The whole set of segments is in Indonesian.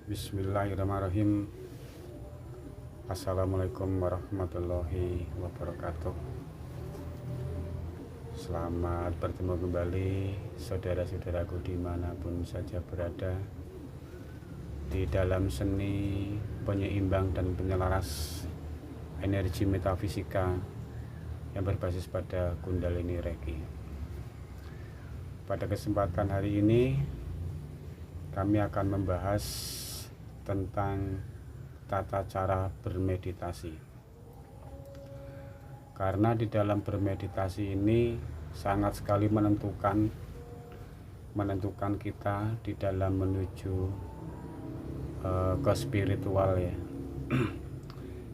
Bismillahirrahmanirrahim. Assalamualaikum warahmatullahi wabarakatuh. Selamat bertemu kembali saudara-saudaraku dimanapun saja berada di dalam seni penyeimbang dan penyelaras energi metafisika yang berbasis pada Kundalini Reiki. Pada kesempatan hari ini kami akan membahas tentang tata cara bermeditasi, karena di dalam bermeditasi ini sangat sekali menentukan kita di dalam menuju ke spiritual ya.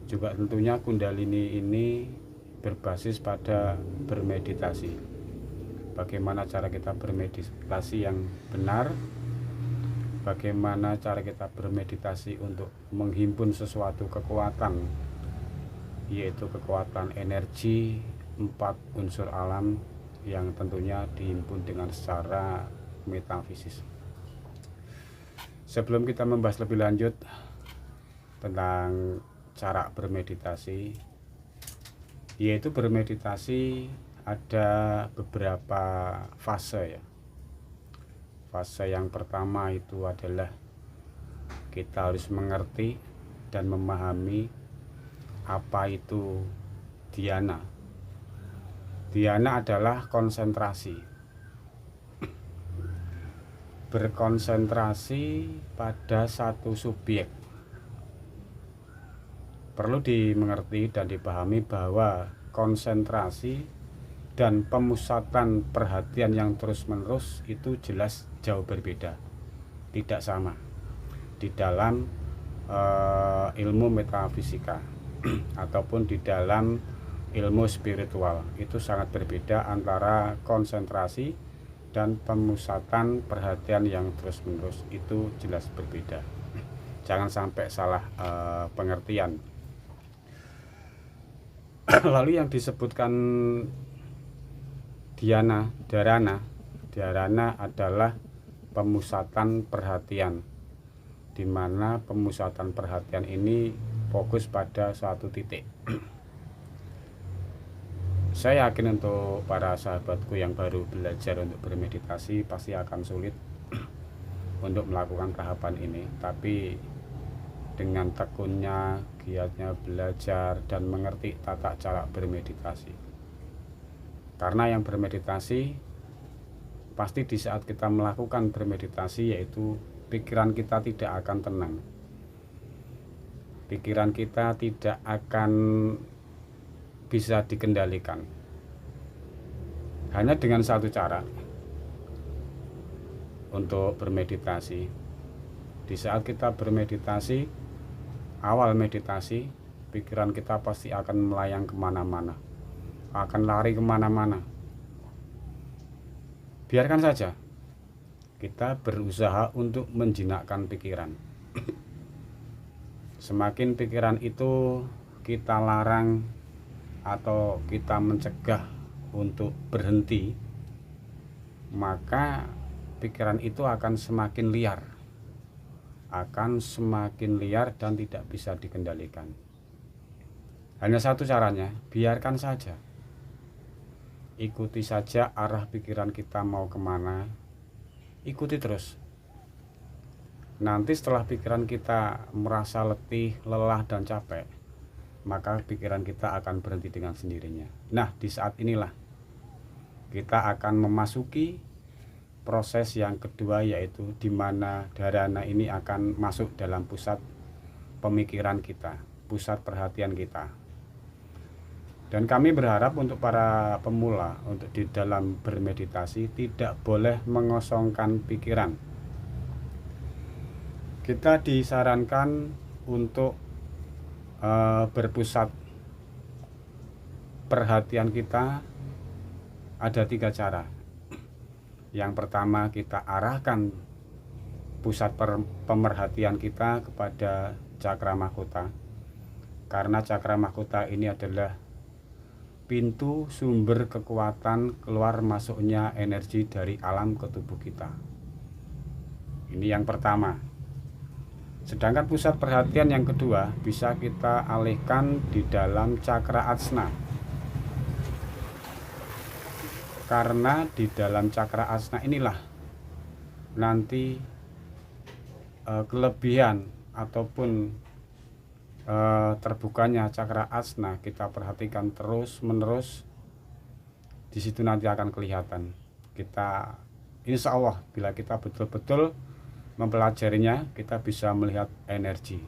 Juga tentunya Kundalini ini berbasis pada bermeditasi. Bagaimana cara kita bermeditasi yang benar, bagaimana cara kita bermeditasi untuk menghimpun sesuatu kekuatan, yaitu kekuatan energi 4 unsur alam yang tentunya dihimpun dengan secara metafisis. Sebelum kita membahas lebih lanjut tentang cara bermeditasi, yaitu bermeditasi ada beberapa fase ya. Fase yang pertama itu adalah kita harus mengerti dan memahami apa itu dhyana. Dhyana adalah konsentrasi. Berkonsentrasi pada satu subjek. Perlu dimengerti dan dipahami bahwa konsentrasi dan pemusatan perhatian yang terus-menerus itu jelas jauh berbeda, tidak sama di dalam ilmu metafisika ataupun di dalam ilmu spiritual. Itu sangat berbeda antara konsentrasi dan pemusatan perhatian yang terus-menerus, itu jelas berbeda. Jangan sampai salah pengertian. Lalu yang disebutkan dharana adalah pemusatan perhatian, di mana pemusatan perhatian ini fokus pada suatu titik. Saya yakin untuk para sahabatku yang baru belajar untuk bermeditasi pasti akan sulit untuk melakukan tahapan ini, tapi dengan tekunnya, giatnya belajar dan mengerti tata cara bermeditasi. Karena yang bermeditasi pasti di saat kita melakukan bermeditasi, yaitu pikiran kita tidak akan tenang. Pikiran kita tidak akan bisa dikendalikan. Hanya dengan satu cara untuk bermeditasi. Di saat kita bermeditasi, awal meditasi, pikiran kita pasti akan melayang kemana-mana, akan lari kemana-mana. Biarkan saja, kita berusaha untuk menjinakkan pikiran. Semakin pikiran itu kita larang atau kita mencegah untuk berhenti, maka pikiran itu akan semakin liar, dan tidak bisa dikendalikan. Hanya satu caranya, biarkan saja. Ikuti saja arah pikiran kita mau kemana, ikuti terus. Nanti setelah pikiran kita merasa letih, lelah dan capek, maka pikiran kita akan berhenti dengan sendirinya. Nah, di saat inilah kita akan memasuki proses yang kedua, yaitu di mana dharana ini akan masuk dalam pusat pemikiran kita, pusat perhatian kita. Dan kami berharap untuk para pemula, untuk di dalam bermeditasi tidak boleh mengosongkan pikiran. Kita disarankan untuk berpusat perhatian kita ada 3 cara. Yang pertama, kita arahkan pusat pemerhatian kita kepada cakra mahkota, karena cakra mahkota ini adalah pintu sumber kekuatan keluar masuknya energi dari alam ke tubuh kita. Ini yang pertama. Sedangkan pusat perhatian yang kedua bisa kita alihkan di dalam cakra asna. Karena di dalam cakra asna inilah nanti kelebihan ataupun terbukanya cakra asna kita perhatikan terus menerus, di situ nanti akan kelihatan. Kita insya Allah bila kita betul-betul mempelajarinya, kita bisa melihat energi,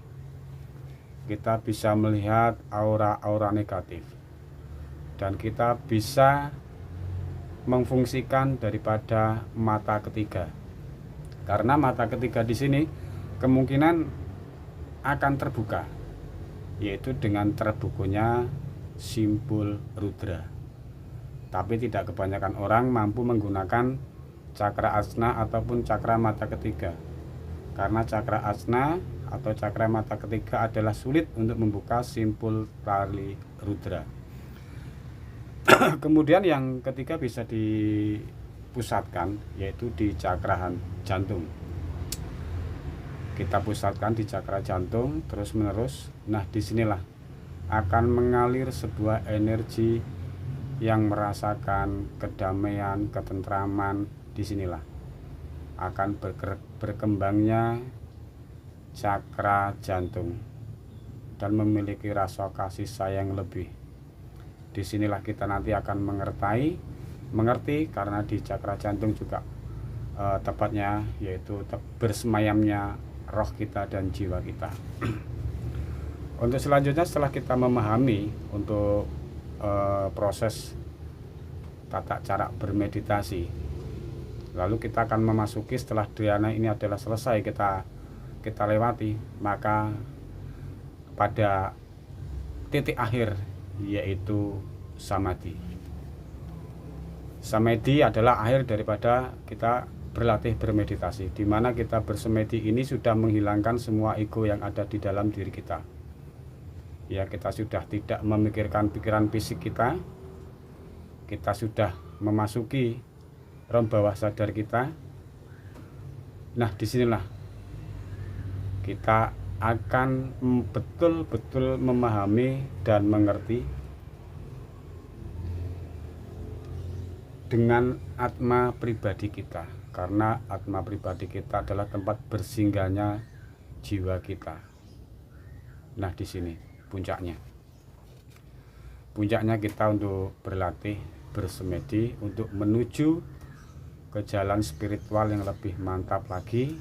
kita bisa melihat aura-aura negatif, dan kita bisa memfungsikan daripada mata ketiga. Karena mata ketiga di sini kemungkinan akan terbuka, yaitu dengan terbukunya simpul rudra. Tapi tidak kebanyakan orang mampu menggunakan cakra asna ataupun cakra mata ketiga. Karena cakra asna atau cakra mata ketiga adalah sulit untuk membuka simpul tali rudra. Kemudian yang ketiga bisa dipusatkan, yaitu di cakra jantung. Kita pusatkan di cakra jantung terus menerus. Nah, disinilah akan mengalir sebuah energi yang merasakan kedamaian, ketentraman. Disinilah akan berkembangnya cakra jantung dan memiliki rasa kasih sayang lebih. Disinilah kita nanti akan mengerti karena di cakra jantung juga tepatnya yaitu bersemayamnya roh kita dan jiwa kita. Untuk selanjutnya setelah kita memahami untuk proses tata cara bermeditasi, lalu kita akan memasuki setelah dhyana ini adalah selesai kita lewati, maka pada titik akhir yaitu samadhi. Samadhi adalah akhir daripada kita berlatih bermeditasi, di mana kita bersemedi ini sudah menghilangkan semua ego yang ada di dalam diri kita. Ya, kita sudah tidak memikirkan pikiran fisik kita sudah memasuki rom bawah sadar kita. Nah, disinilah kita akan betul-betul memahami dan mengerti dengan atma pribadi kita, karena atma pribadi kita adalah tempat bersinggahnya jiwa kita. Nah, di sini puncaknya kita untuk berlatih bersemedi untuk menuju ke jalan spiritual yang lebih mantap lagi.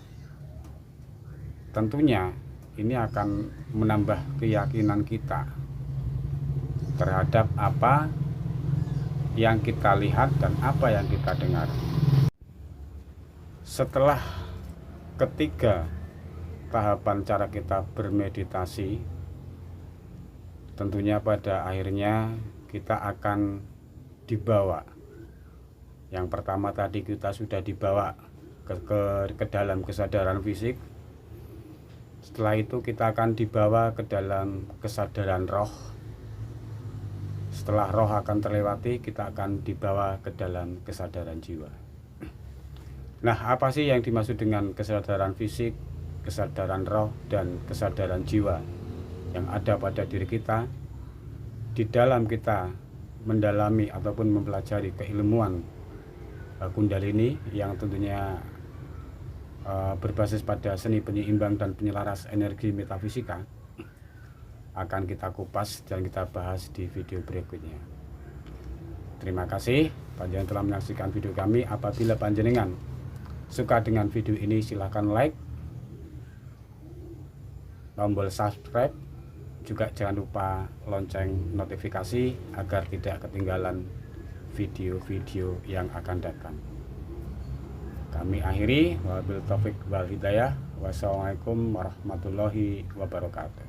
Tentunya ini akan menambah keyakinan kita terhadap apa yang kita lihat dan apa yang kita dengar. Setelah ketiga tahapan cara kita bermeditasi, tentunya pada akhirnya kita akan dibawa. Yang pertama tadi kita sudah dibawa ke dalam kesadaran fisik. Setelah itu kita akan dibawa ke dalam kesadaran roh. Setelah roh akan terlewati, kita akan dibawa ke dalam kesadaran jiwa. Nah, apa sih yang dimaksud dengan kesadaran fisik, kesadaran roh, dan kesadaran jiwa yang ada pada diri kita? Di dalam kita mendalami ataupun mempelajari keilmuan Kundalini yang tentunya berbasis pada seni penyeimbang dan penyelaras energi metafisika, akan kita kupas dan kita bahas di video berikutnya. Terima kasih panjenengan telah menyaksikan video kami. Apabila panjenengan suka dengan video ini, silahkan like, tombol subscribe, juga jangan lupa lonceng notifikasi agar tidak ketinggalan video-video yang akan datang. Kami akhiri, wabil taufik wal hidayah. Wassalamualaikum warahmatullahi wabarakatuh.